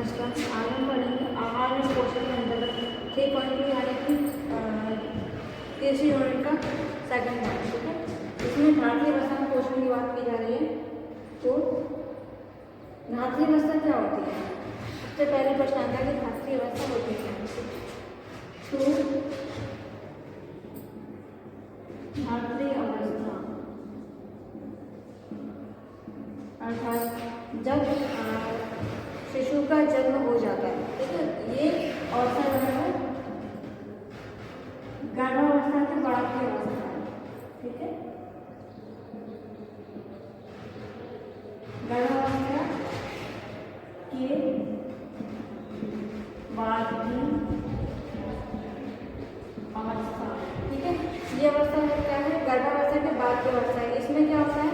नमस्कार। आज हम पढ़ेंगे आहार और पोषण के अंतर्गत 3.2 यानी कि तीसरी यूनिट का सेकंड पार्ट। ठीक है, इसमें भारतीय अवस्था में पोषण की बात की जा रही है। तो भारतीय अवस्था क्या होती है? सबसे पहले प्रश्न आता है कि भारतीय अवस्था होती है। तो भारतीय अवस्था अर्थात जब शिशु का जन्म हो जाता है, ठीक है, ये अवस्था जो है गर्भावस्था से बढ़ती अवस्था है। ठीक है, गर्भावस्था के बाद की अवस्था। ठीक है, ये अवस्था क्या है? गर्भावस्था के बाद की अवस्था है। इसमें क्या होता है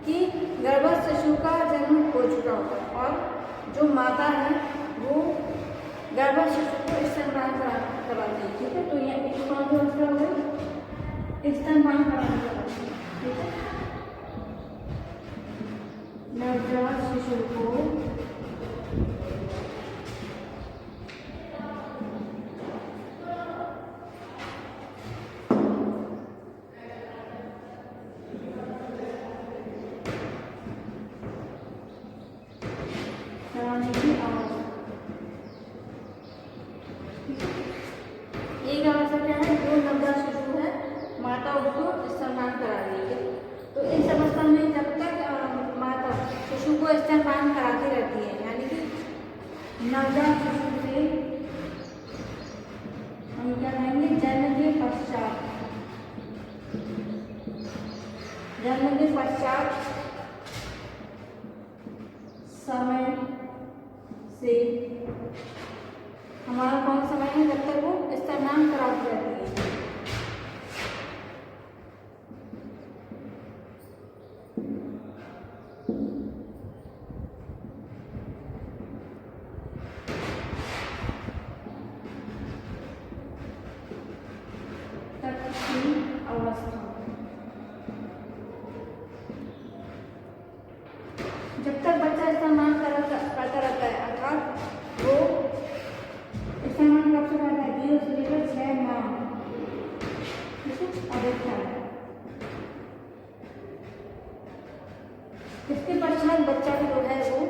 कि गर्भस्थ शिशु का जन्म हो चुका होता है और जो माता है वो गर्भस्थ शिशु को स्तनपान करवाती है। ठीक है, तो ये कौन सी अवस्था हो गई? स्तनपान कराने की अवस्था। ठीक है, नवजात शिशु को कराने की अवस्था। एक अवस्था क्या है? जो नवजात शिशु है माता उसको स्तनपान करा रही है। तो इस अवस्था में जब तक माता शिशु को स्तनपान कराती रहती है, यानी कि नवजात शिशु से हम क्या कहेंगे? जन्म के पश्चात समय से हमारा कौन समय है? जब तक वो स्तनपान कराती रहती है। तक की अवस्था। जब तक बच्चा स्तनपान करता रहता है, अर्थात वो स्तनपान कब से करता है? 0 से लेकर 6 माह। ठीक है, अधिक है। इसके पश्चात बच्चा जो है वो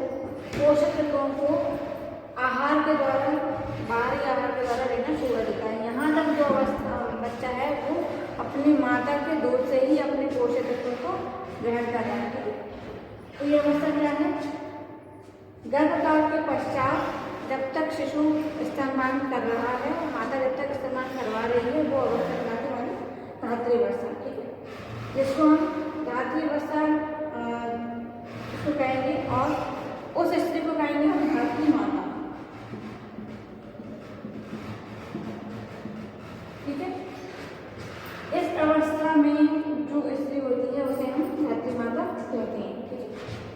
पोषक तत्वों को आहार के द्वारा, बाहरी आहार के द्वारा लेना छोड़ देता है। यहाँ तक जो अवस्था बच्चा है वो अपनी माता के दूध से ही अपने पोषक तत्वों को ग्रहण कर रहा है। तो ये अवस्था क्या है? गर्भकाल के पश्चात जब तक शिशु स्तनपान कर रहा है और माता जब तक स्तनपान करवा रही है, वो अवस्था कहलाने वाली धात्री अवस्था। ठीक है, जिसको हम धात्री अवस्था इसको कहेंगे और उस स्त्री को कहेंगे हम धात्री माता। ठीक है, इस अवस्था में जो स्त्री होती है उसे हम धात्री माता कहते हैं। ठीक है,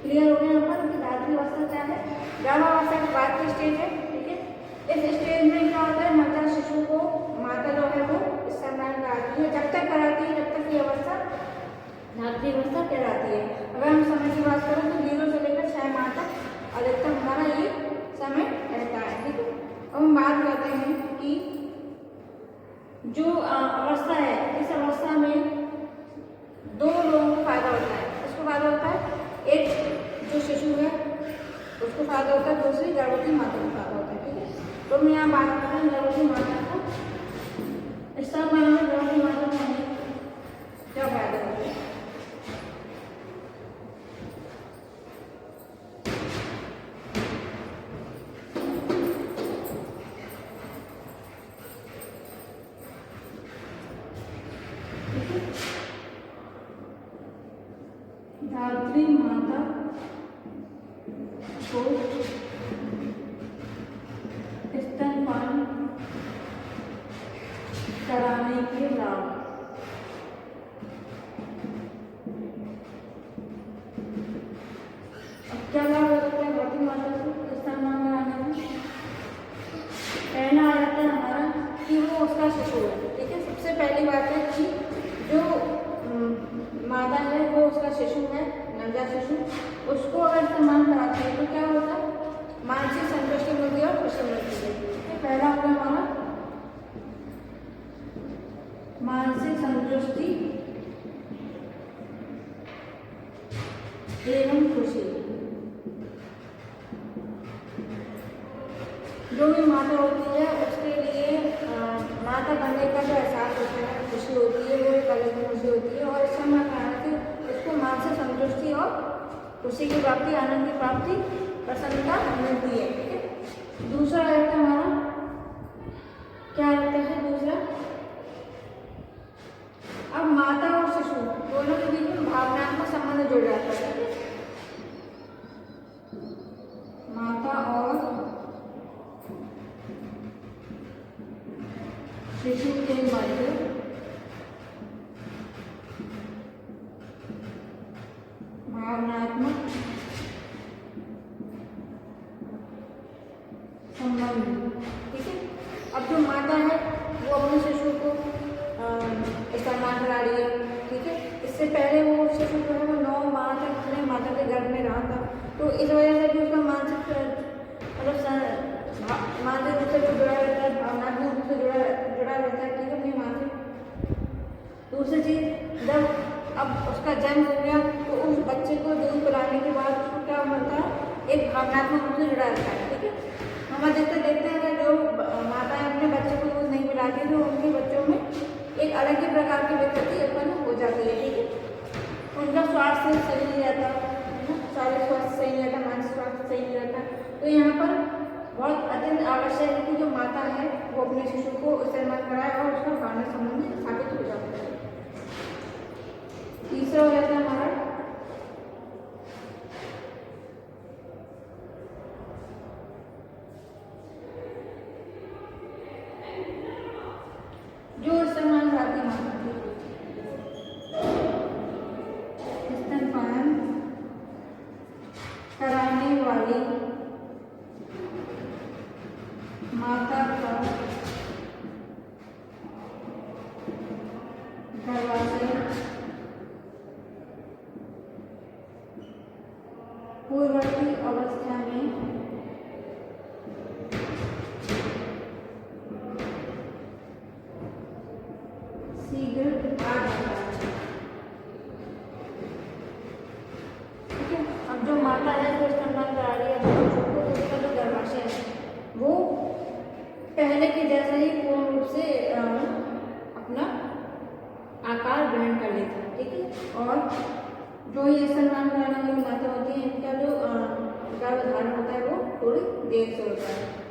क्लियर हो गया यहाँ पर कि धात्री अवस्था क्या है? गर्भावस्था के बाद की स्टेज है। ठीक है, इस स्टेज में क्या होता है? नवजात शिशु को माता जो है वो स्तनपान कराती है। जब तक कराती है जब तक ये अवस्था धात्री अवस्था कहलाती है। अगर हम समय की बात करें तो 0 से लेकर 6 माह तक अधिकतम हमारा ये समय रहता है। ठीक है, अब हम बात करते हैं कि जो अवस्था है, इस अवस्था में 2 लोगों को फायदा होता है। किसको फायदा होता है? एक जो शिशु है उसको फायदा होता है, दूसरी गर्भवती माता को फायदा होता है। ठीक है, तो हम यहाँ बात कर रहे हैं गर्भवती माता को। स्तनपान में गर्भवती माता को हमें क्या फायदा होता है? धात्री माता को स्तनपान कराने के लाभ। अब क्या लाभ हो सकता है धात्री माता को स्तनपान कराने में? पहला आ जाता है हमारा कि वो उसका शिशु है। ठीक है, सबसे पहली बात है कि जो माता है वो उसका शिशु है, नवजात शिशु, उसको अगर स्तनपान कराती है तो क्या होता है? खुशी की प्राप्ति, आनंद की प्राप्ति, प्रसन्नता मिलती है। ठीक है। दूसरा रहता है हमारा, क्या रहता है दूसरा, अब माता और शिशु दोनों के बीच में भावनात्मक संबंध जुड़ जाता है। ठीक है। माता और शिशु के मध्य भावनात्मक संबंध। ठीक है। अब जो माता है वो अपने शिशु को इस्तेमाल करा रही है। ठीक है। इससे पहले वो शिशु जो है वो 9 माह तक अपने माता के गर्भ में रहा था, तो इस वजह से भी उसका मानसिक मतलब मानसिक रूप से जो जुड़ा रहता है, भावनात्मक रूप से जुड़ा रहता है। ठीक है, अपनी माँ से। दूसरी चीज, जब अब उसका जन्म हो गया तो उस बच्चे को दूध पिलाने के बाद उसको क्या होता है, एक भावनात्मक रूप से जुड़ा रहता है। ठीक है। हम अधिकतर देखते हैं जो माताएं अपने बच्चे को दूध नहीं पिलाती तो उनके बच्चों में एक अलग ही प्रकार की विकृति उत्पन्न हो जाती है। ठीक है। उनका स्वास्थ्य सही नहीं रहता है ना, शारीरिक स्वास्थ्य सही नहीं रहता, मानसिक स्वास्थ्य सही नहीं रहता। तो यहाँ पर बहुत अत्यंत आवश्यक है कि जो माता है वो अपने शिशु को इस्तेमाल कराए और उसका भावना संबंध स्थापित हो जाता है। तीसरा हो जाता है हमारा जो स्तनपान कराती माता थी, स्तनपान कराने वाली माता का गर्भाशय पूर्ववर्ती अवस्था में शीघ्र आ जाता है। ठीक है। अब जो माता है जो स्तनपान करा रही है तो उसका जो गर्भाशय है वो पहले के जैसा ही पूर्ण रूप से अपना आकार ग्रहण कर लेता है। ठीक है। और जो ये स्तनपान कराने वाली माता होती है इनका जो गर्भधारण होता है वो थोड़ी देर से होता है।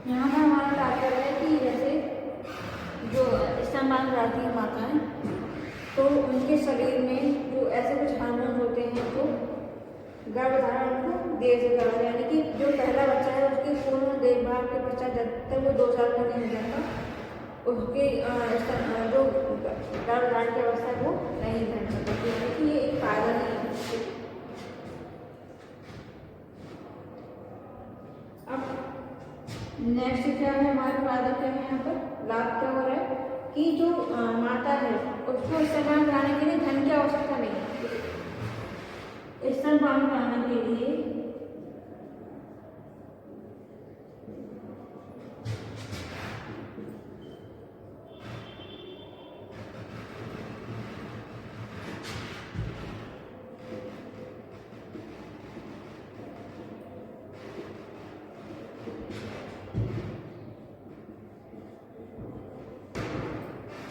यहाँ पर हमारा तात्पर्य है कि जैसे जो स्तनपान कराती है माताएं तो उनके शरीर में जो ऐसे कुछ हार्मोन होते हैं तो गर्भधारण को देर से करा है, यानी कि जो पहला बच्चा है उसकी पूर्ण देखभाल के पश्चात जब तक वो 2 साल का नहीं हो जाता उसके जो गर्भधारण की अवस्था है वो नहीं ग्रहण कर सकती, यानी कि ये एक फायदा नहीं है। अब नेक्स्ट क्या है हमारे फायदा क्या है, यहाँ पर लाभ क्या हो रहा है कि जो माता है उसको स्तनपान कराने के लिए धन की आवश्यकता नहीं है। स्तनपान कराने के लिए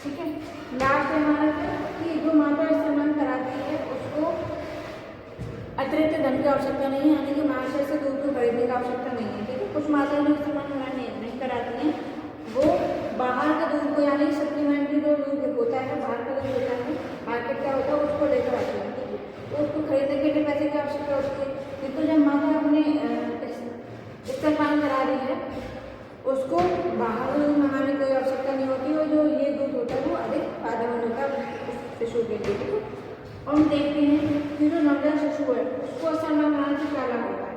ठीक है। लाभ से हमारा कि जो माता स्तनपान कराती है उसको अतिरिक्त धन की आवश्यकता नहीं है, यानी कि महाशय से दूध को खरीदने की आवश्यकता नहीं है। ठीक है। कुछ माताएं जो स्तनपान कराने नहीं कराती हैं वो बाहर का दूध को, यानी सप्लीमेंट्री जो दूध होता है बाहर का दूध होता है मार्केट का होता है उसको लेकर आती है। ठीक है। तो उसको खरीदने के लिए पैसे की आवश्यकता होती है, किंतु जब माता अपने स्तनपान करा रही है उसको बाहर दूध मंगाने की कोई आवश्यकता नहीं होती और जो ये दूध होता है वो अधिक फायदेमंद होता है शिशु के लिए। ठीक है। और हम देखते हैं कि जो नवजात शिशु है उसको स्तनपान कराने से क्या लाभ होता है।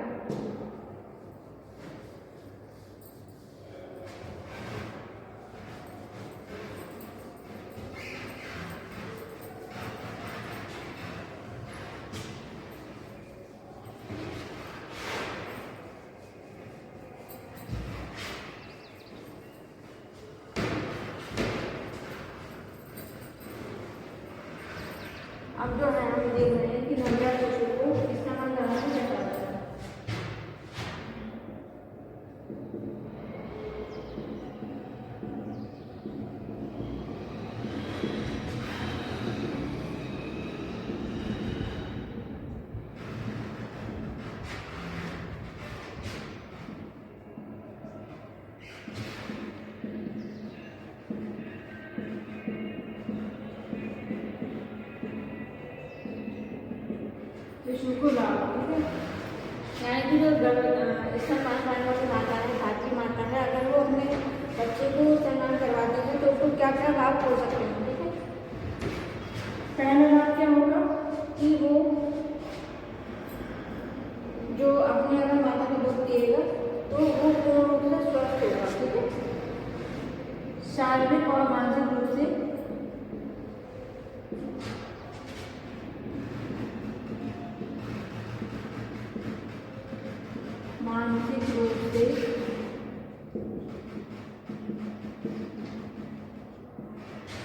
अब जो है हम देख रहे हैं कि नवजात शिशु को स्तनपान कराना कैसा होता है। शिशु को लाभ, ठीक है, यानी कि जो स्तनपान कराने वाली माता है, धात्री माता है, अगर वो अपने बच्चे को स्तनपान करवाती है तो उसको क्या क्या लाभ हो सकते हैं, ठीक है। पहला लाभ क्या होगा कि वो जो अपने अगर माता को दूध पिएगा तो वो पूर्ण रूप से स्वस्थ होगा, ठीक है, शारीरिक और मानसिक रूप से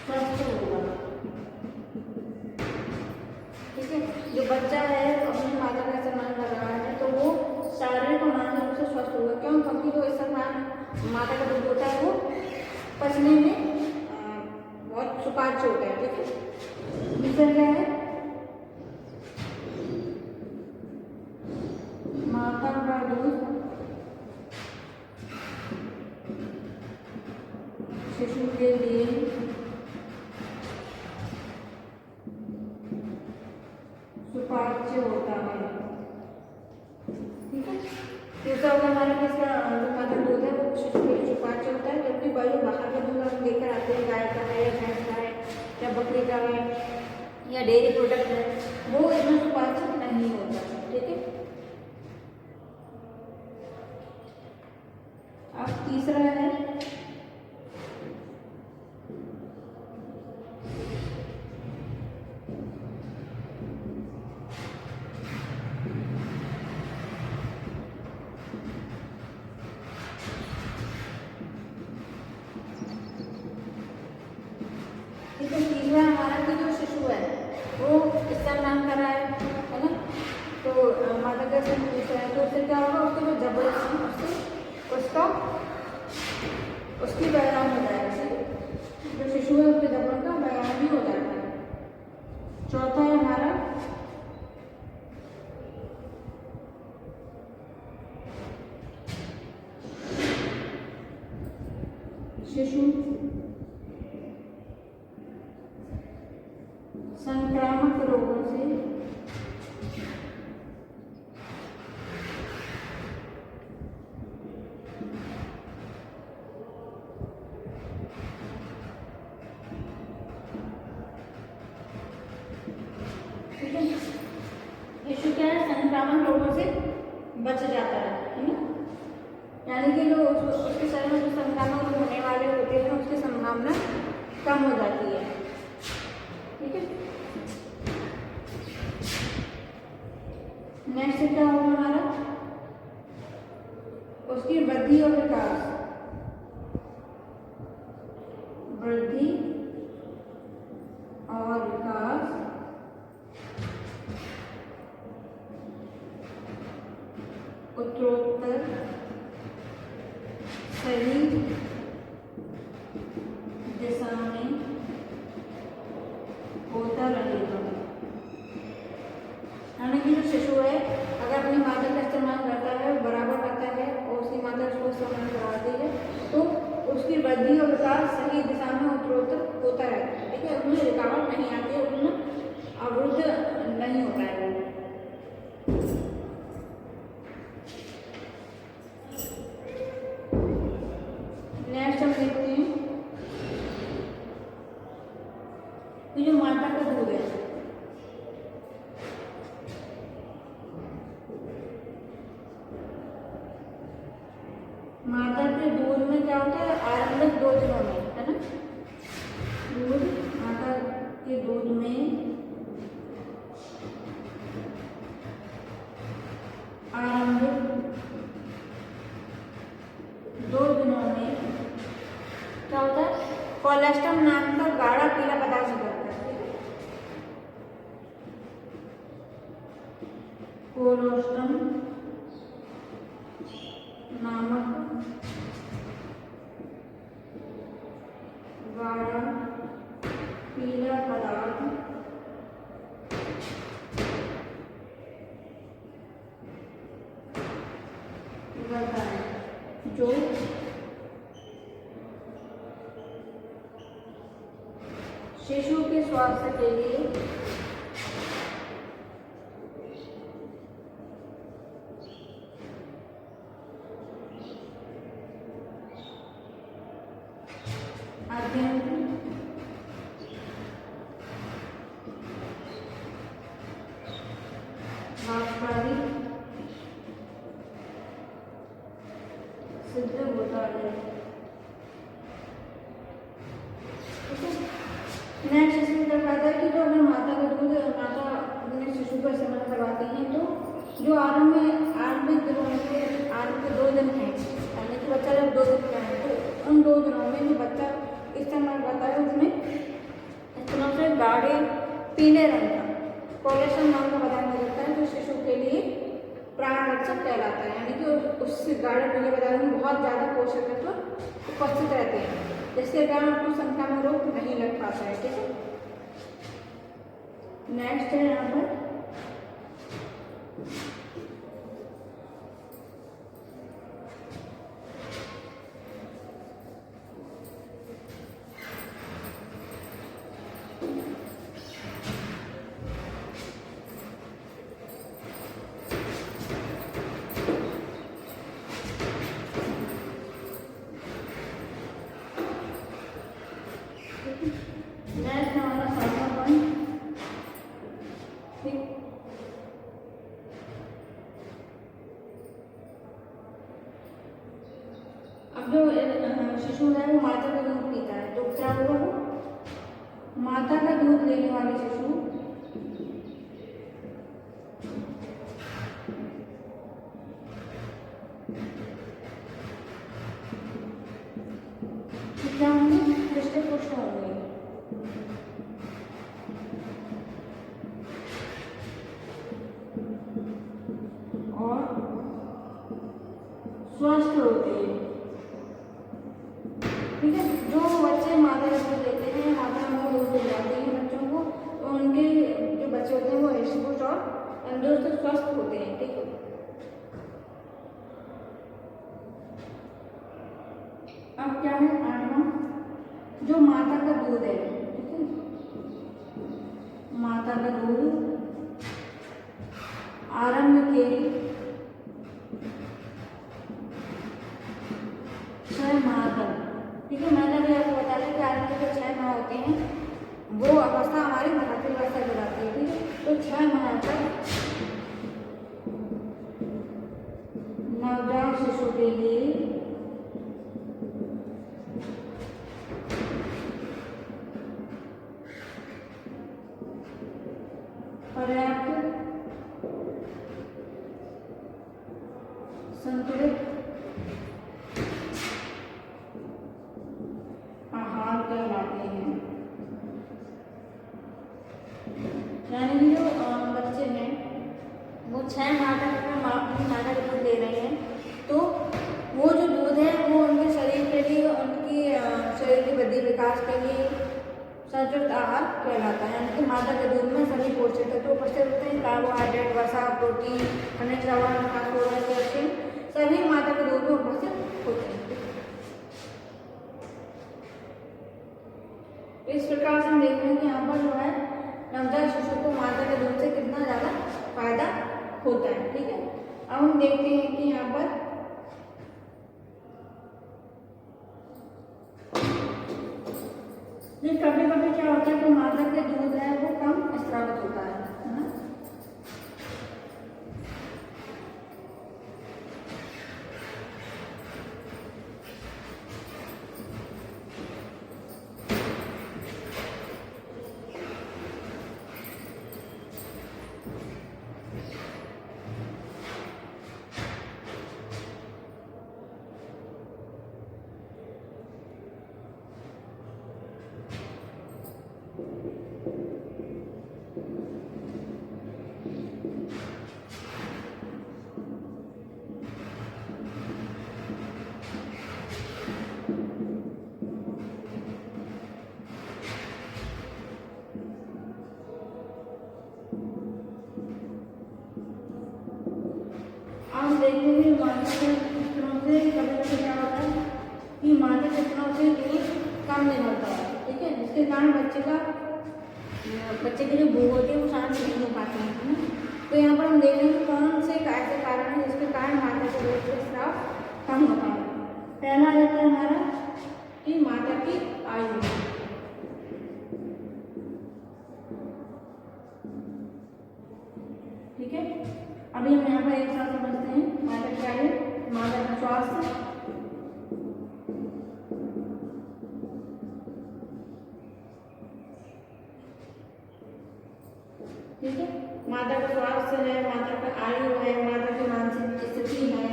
स्वस्थ होगा, ठीक है। जो बच्चा है अपनी माता का स्तनपान कर रहा है तो वो शारीरिक और मानसिक रूप से स्वस्थ होगा। क्यों? क्योंकि जो स्तनपान माता का दूध होता है वो पचने में बहुत सुपाच्य होता है, ठीक है। दूसरा क्या है, माता का दूध शिशु के लिए सुपाच्य होता है, ठीक है। दूसरा होगा हमारे पास का जो माता का दूध है वो शिशु के लिए सुपाच्य होता है, जबकि जो बाहर का दूध हम लेकर आते हैं, गाय का है या भैंस का है या बकरी का है या डेयरी प्रोडक्ट है, वो इतना सुपाच्य नहीं होता, ठीक है। अब तीसरा है तीसरा हमारा कि जो शिशु है वो स्तनपान कर रहा है ना, तो माता का स्तन पूछ रहा है तो उससे क्या होगा, उसके जो जबड़े उससे उसका उसकी व्यायाम हो जाएगा, ठीक है। जो शिशु है उसके जबड़ों का व्यायाम भी हो जाता है। चौथा है हमारा शिशु संक्रामक रोगों से शिशु क्या है, संक्रामक रोगों से बच जाता है ना, यानी कि जो उसके शरीर में जो संक्रामक रोग होने वाले होते हैं उसकी संभावना कम हो जाती है, ठीक है। नेक्स्ट क्या होगा हमारा, उसकी वृद्धि और विकास, वृद्धि और विकास उत्तरोत्तर सही दिशा में होता रहेगा, यानी कि जो शिशु है अगर अपनी माता का इस्तेमाल करता है, बराबर करता है और उसकी माता उसको इस्तेमाल करवाती है तो उसकी वृद्धि और विकास सही दिशा में उत्तरोत्तर होता रहता है, ठीक है। उसमें रुकावट नहीं आती है, उसमें अवरुद्ध नहीं होता है। नेक्स्ट हम देखते हैं कि जो माता का दूध है, माता के दूध में क्या होता है, आरंभिक 2 दिनों में, है ना, दूध माता के दूध में आरंभिक 2 दिनों में क्या होता है, कोलेस्ट्रम नाम का गाढ़ा पीला पदार्थ निकलता है, कोलोस्ट्रम नामक गाढ़ा पीला पदार्थ रहता है जो शिशु के स्वास्थ्य के लिए अत्यंत लाभकारी सिद्ध होता है। नेक्स्ट इसमें दिखाता है कि जो अगर माता का दूध माता अपने शिशु को इस्तेमाल करवाती हैं तो जो आरंभ के 2 दिन हैं, यानी कि बच्चा जब 2 दिन का है तो उन 2 दिनों में जो बच्चा इस्तेमाल करता है उसमें इस तरह से गाढ़े पीले रंग का कोलेस्ट्रॉल नाम का पदार्थ मिलता है जो शिशु के लिए प्राण रक्षक कहलाता है, यानी कि उस गाढ़े पीले पदार्थ में बहुत ज़्यादा पोषक तत्व उपस्थित रहते हैं जिसके कारण उसको संख्या में रोग नहीं लग पाता है। ठीक है, नेक्स्ट है यहाँ पर नेक्स्ट हमारा 7वां पॉइंट। ठीक, अब जो शिशु है वो माता का दूध पीता है तो क्या होगा, वो माता का दूध लेने वाले शिशु क्या होंगे, हृष्ट पुष्ट होंगे और स्वस्थ होते हैं। ठीक है, जो बच्चे माता का दूध लेते हैं, माता उनको दूध पिलाती है बच्चों को, तो उनके जो बच्चे होते हैं वो हृष्ट पुष्ट और तंदुरुस्त स्वस्थ होते हैं। ठीक है, अब क्या है 8वां, जो माता का दूध है। ठीक है, माता का दूध आरंभ के 6 माह तक। ठीक है, मैंने अभी आपको बताया कि आरंभ के 6 माह होते हैं, वो अवस्था हमारी धात्री अवस्था कहलाती है। ठीक है, तो 6 माह तक नवजात शिशु के लिए पर्याप्त संतुलित आहार कहलाते हैं। यानी कि जो बच्चे हैं वो 6 माह तक अपनी माता का दूध ले रहे हैं, तो वो जो दूध है वो उनके शरीर के लिए, उनकी शरीर के वृद्धि विकास के लिए संतुलित आहार कहलाता है। यानी कि माता के दूध में सभी पोषक तत्व उपस्थित होते हैं, कार्बोहाइड्रेट, वसा, प्रोटीन, खनिज लवण, फास्फोरस, कैल्शियम सभी माता के दूध में उपस्थित होते हैं। इस प्रकार से हम देख रहे हैं कि यहाँ पर जो है नवजात शिशु को माता के दूध से कितना ज़्यादा फायदा होता है। ठीक है, अब हम देखते हैं कि यहाँ पर कभी कभी क्या होता है कि माता के दूध है वो कम स्रावित होता है ना। देखेंगे माता के स्तनों से कभी कभी क्या होता है कि माता के स्तनों से दूध कम निकलता है, ठीक है, जिसके कारण बच्चे की जो भूख होती है वो शांत नहीं हो पाती है। तो यहाँ पर हम देखेंगे कौन से ऐसे कारण है जिसके कारण माता के दूध का स्राव कम होता है। पहला रहता है हमारा कि माता की आयु, ठीक है। अभी हम यहाँ पर एक साथ समझते हैं माता की आयु, माता का स्वास्थ्य, ठीक है, माता का स्वास्थ्य है, माता का आयु है, माता की मानसिक स्थिति है,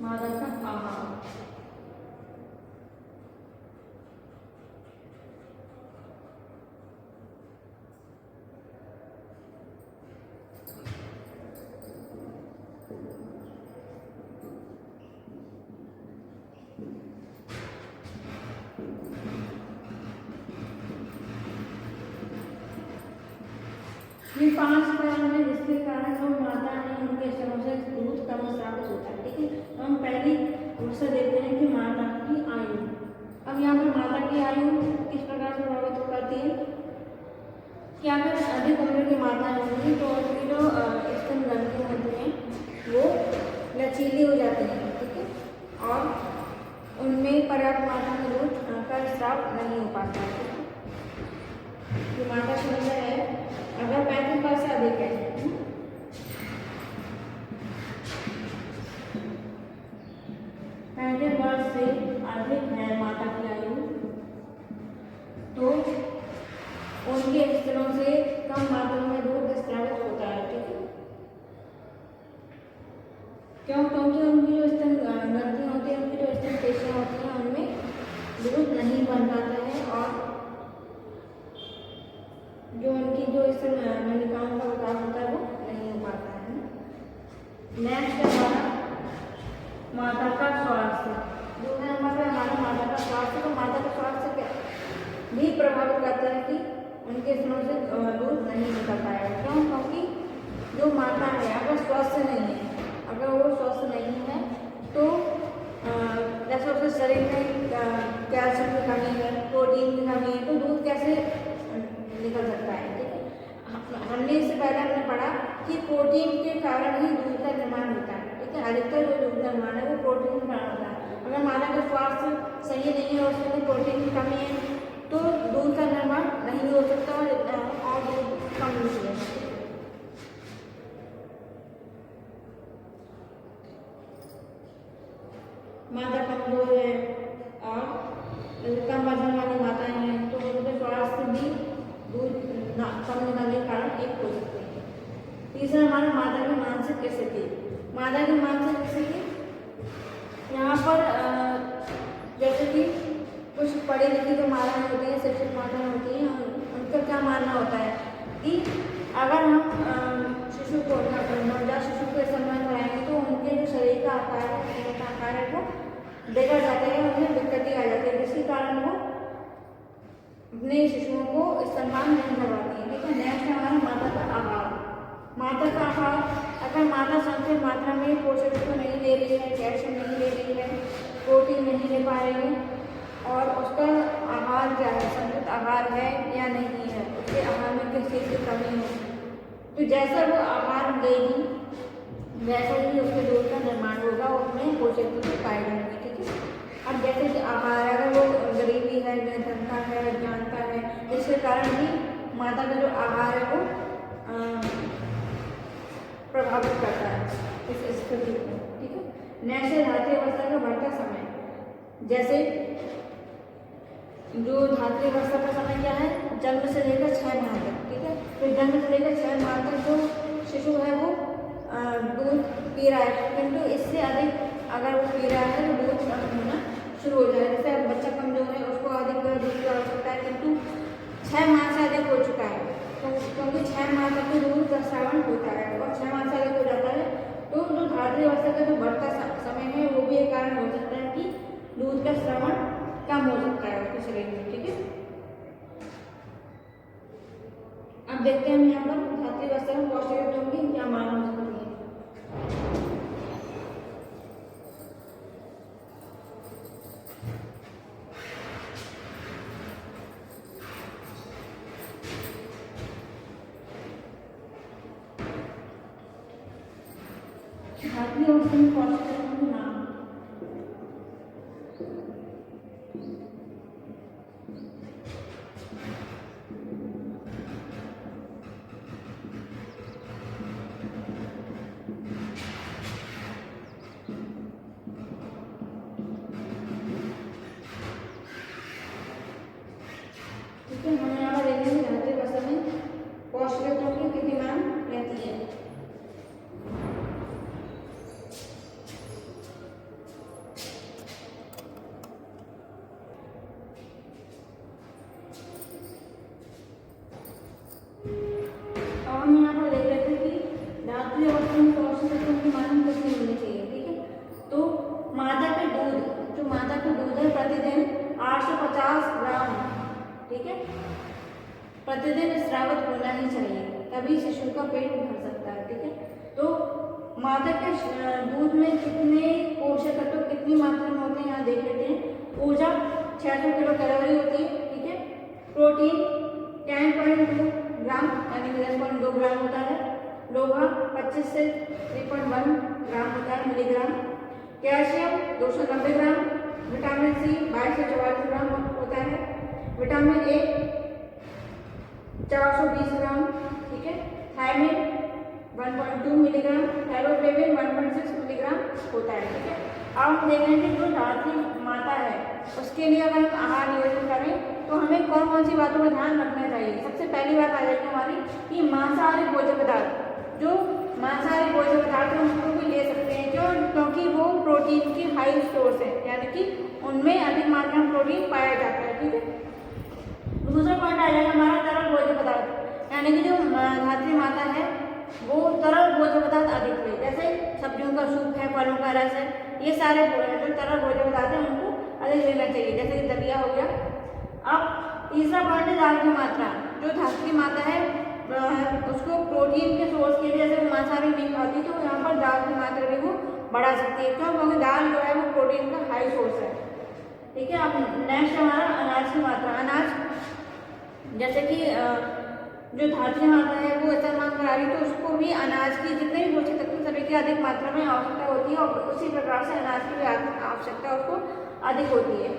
माता का आहार, ये 5 कारण है जिसके कारण जो माता है उनके स्तनों से दूध कम स्रावित होता है, ठीक है। तो हम पहली उससे देखते हैं कि माता की आयु। अब यहाँ पर माता की आयु किस प्रकार से प्रभावित करती है कि अगर अधिक उम्र की माता होंगी तो उनकी जो स्तन ग्रंथियाँ होती हैं वो लचीली हो जाती हैं, ठीक है, और उनमें पर्याप्त मात्रा में दूध का स्राव नहीं हो पाता है। जो माता की उम्र है अगर 35 वर्ष से अधिक है, 35 वर्ष से अधिक है माता की आयु, तो उनके स्तनों से कम मात्रा में दूध स्रावित होता है, ठीक है। क्योंकि उनकी जो स्तन ग्रंथियाँ होती है, उनकी जो स्तन पेशियाँ होती हैं उनमें दूध नहीं बन पाता है और जो उनकी जो स्तन नलिकाओं का विकास होता है वो नहीं हो पाता है। नेक्स्ट है हमारा माता का स्वास्थ्य। दूसरे नंबर पर हमारा माता का स्वास्थ्य, तो माता का स्वास्थ्य भी प्रभावित करता है कि उनके स्तनों से दूध नहीं निकल पाएगा। क्यों? क्योंकि जो माता है अगर स्वस्थ नहीं है, अगर वो स्वस्थ नहीं है तो जैसे उसके शरीर में कैल्शियम की कमी है, प्रोटीन की कमी है, तो दूध कैसे निकल सकता है, ठीक है। हमने इससे पहले हमने पढ़ा कि प्रोटीन के कारण ही दूध का निर्माण होता है, ठीक है। अधिकतर जो दूध का निर्माण है वो प्रोटीन के कारण होता है। अगर माता का स्वास्थ्य सही नहीं है, उसमें प्रोटीन की कमी है, तो दूध का निर्माण नहीं हो सकता और दूध कम निकलेगा। माता कमजोर है और कम वजन वाली माताएं हैं तो उनके स्वास्थ्य भी दूध कम निकलने के कारण एक हो सकते हैं। तीसरा हमारा माता की मानसिक स्थिति। माता की मानसिक स्थिति यहाँ पर जैसे कि कुछ पढ़ी लिखी जो माताएं होती हैं, शिक्षित माताएं होती हैं, उनका क्या मानना होता है कि अगर हम शिशु को नवजात शिशु को सम्मान कराएंगे तो उनके जो शरीर का आकार है वो बिगड़ जाता है, उन्हें दिक्कतें आ जाती है, जिसके कारण वो अपने शिशुओं को इस्तेमाल नहीं करवाती है, ठीक है। नेक्स्ट है हमारा माता का आहार। माता का आहार, अगर माता संचित मात्रा में पोषक तत्व नहीं ले रही है, कैल्शियम नहीं ले रही है, प्रोटीन नहीं ले पा रही है और उसका आहार क्या है, संचित आहार है या नहीं है, उसके आहार में किस चीज़ की कमी है, तो जैसा वो आहार लेगी वैसा ही उसके दूध का निर्माण होगा, उसमें पोषक तत्व पाए जाएंगे, ठीक है। अब जैसे कि आहार अगर वो गरीबी है, निर्धनता है, अज्ञानता है, इसके कारण भी माता का जो आहार है वो प्रभावित करता है इस स्थिति को, ठीक है। नेक्स्ट है धात्री अवस्था का बढ़ता समय। जैसे जो धात्री अवस्था का समय क्या है, जन्म से लेकर 6 माह तक, ठीक है। तो जन्म से लेकर 6 माह तक जो शिशु है वो दूध पी रहा है, किंतु इससे अधिक अगर वो पी रहा है तो दूध कम होना शुरू हो जाए। जैसे अब बच्चा कमजोर है, उसको अधिक दूध की आवश्यकता है, किंतु 6 माह से अधिक हो चुका है, तो क्योंकि 6 माह तक तो दूध का स्रावन होता है और 6 माह से अधिक हो जाता है, तो जो धात्री अवस्था का जो बढ़ता समय है वो भी एक कारण हो सकता है कि दूध का स्रावन कम हो सकता है उसके शरीर में। ठीक है, अब देखते हैं हम यहाँ पर धात्री अवस्था में पौष्टिक तत्वों की क्या मांग हो सकती है। धात्री अवस्था में पौष्टिक तत्वों की मांग, ठीक है, हमें यहाँ पर देखेंगे धात्री अवस्था में पौष्टिक तत्वों की कितनी मांग रहती है। हम यहाँ पर देख रहे थे कि धात्री अवस्था में पौष्टिक तत्वों की मात्रा कितनी होनी चाहिए। ठीक है, तो मादा के दूध, जो मादा का दूध है प्रतिदिन 850 ग्राम, ठीक है, प्रतिदिन स्रावित होना ही चाहिए, तभी शिशु का पेट भर सकता है। ठीक है, तो मादा के दूध में कितने पोषक तत्व कितनी मात्रा में होते हैं यहाँ देख लेते हैं। ऊर्जा 600 किलो कैलोरी होती है। ठीक है, प्रोटीन 10.2 ग्राम यानी 10.2 ग्राम होता है। लोहा 25 से 3.1 ग्राम होता है मिलीग्राम। कैल्शियम 290 ग्राम। विटामिन सी 22 से 44 ग्राम होता है। विटामिन ए 420 ग्राम। ठीक है, थायमिन 1.2 मिलीग्राम, थायरोफ्लेविन 1.6 मिलीग्राम होता है। ठीक है, अब हम देख रहे हैं कि जो धात्री माता है उसके लिए अगर हम आहार नियोजन करें तो हमें कौन कौन सी बातों का ध्यान रखना चाहिए। सबसे पहली बात आ जाएगी हमारी कि मांसाहारी भोज्य पदार्थ, जो मांसाहारी भोज्य पदार्थ हम उनको भी ले सकते हैं, क्योंकि वो प्रोटीन की हाई सोर्स है, यानी कि उनमें अधिक मात्रा में प्रोटीन पाया जाता है। ठीक है, दूसरा पॉइंट आ जाएगा हमारा तरल भोज्य पदार्थ, यानी कि जो धात्री माता है वो तरल भोज्य पदार्थ अधिक ले, जैसे सब्जियों का सूप है, फलों का रस है, ये सारे जो तरल भोज्य पदार्थ है उनको अधिक लेना चाहिए, जैसे कि दलिया हो गया। अब तीसरा पॉइंट है दाल की मात्रा। जो धात्री माता है उसको प्रोटीन के सोर्स के लिए, जैसे वो मांसाहारी नहीं खाती तो यहाँ पर दाल की मात्रा भी वो बढ़ा सकती है, क्यों? क्योंकि दाल जो है वो प्रोटीन का हाई सोर्स है। ठीक है, अब नेक्स्ट हमारा अनाज की मात्रा। अनाज जैसे कि जो धात्री माता है वो ऐसा मांग करा रही तो उसको भी अनाज की जितने भी पोषक तत्व सभी की अधिक मात्रा में आवश्यकता होती है, और उसी प्रकार से अनाज की भी आवश्यकता उसको अधिक होती है।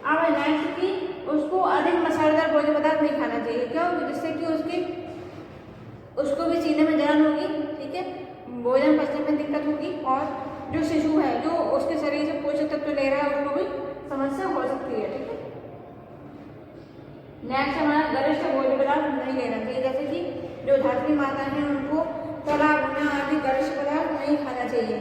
अब नेक्स्ट की उसको अधिक मसालेदार भोज्य पदार्थ नहीं खाना चाहिए, क्यों? जिससे कि उसको भी सीने में जलन होगी। ठीक है, भोजन पचने में दिक्कत होगी, और जो शिशु है जो उसके शरीर से पोषक तत्व ले रहा है उसको भी समस्या हो सकती है। ठीक है, नेक्स्ट हमारा गरिष्ठ भोज्य पदार्थ नहीं लेना चाहिए, जैसे कि जो धात्री माता है उनको तला भुना आदि गरिष्ठ पदार्थ नहीं खाना चाहिए,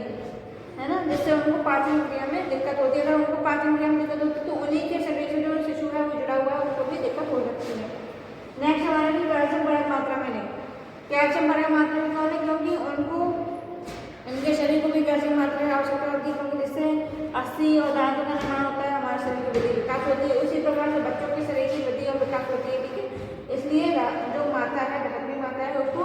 है ना, जिससे उनको पाचन क्रिया में दिक्कत होती है। अगर उनको पाचन क्रिया में दिक्कत होती है तो उन्हीं के शरीर से जो शिशु है वो जुड़ा हुआ है उसको भी दिक्कत हो सकती है। नेक्स्ट हमारा कि कैल्शियम पर्याप्त मात्रा में नहीं। कैल्शियम पर्याप्त मात्रा में क्यों नहीं? क्योंकि उनको उनके शरीर को भी कैल्शियम मात्रा की आवश्यकता होती है, क्योंकि जिससे अस्थि और दांतों का निर्माण होता है, हमारे शरीर की वृद्धि विकास होती है। उसी प्रकार से बच्चों के शरीर की वृद्धि और विकास होती है। ठीक है, इसलिए जो माता है, धात्री माता है, उसको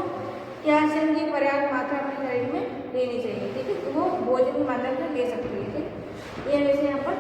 कैल्शियम की पर्याप्त मात्रा अपने शरीर में लेनी चाहिए। ठीक है, तो वो भोजन की मात्रा में ले सकती है। ठीक, ये वैसे यहाँ पर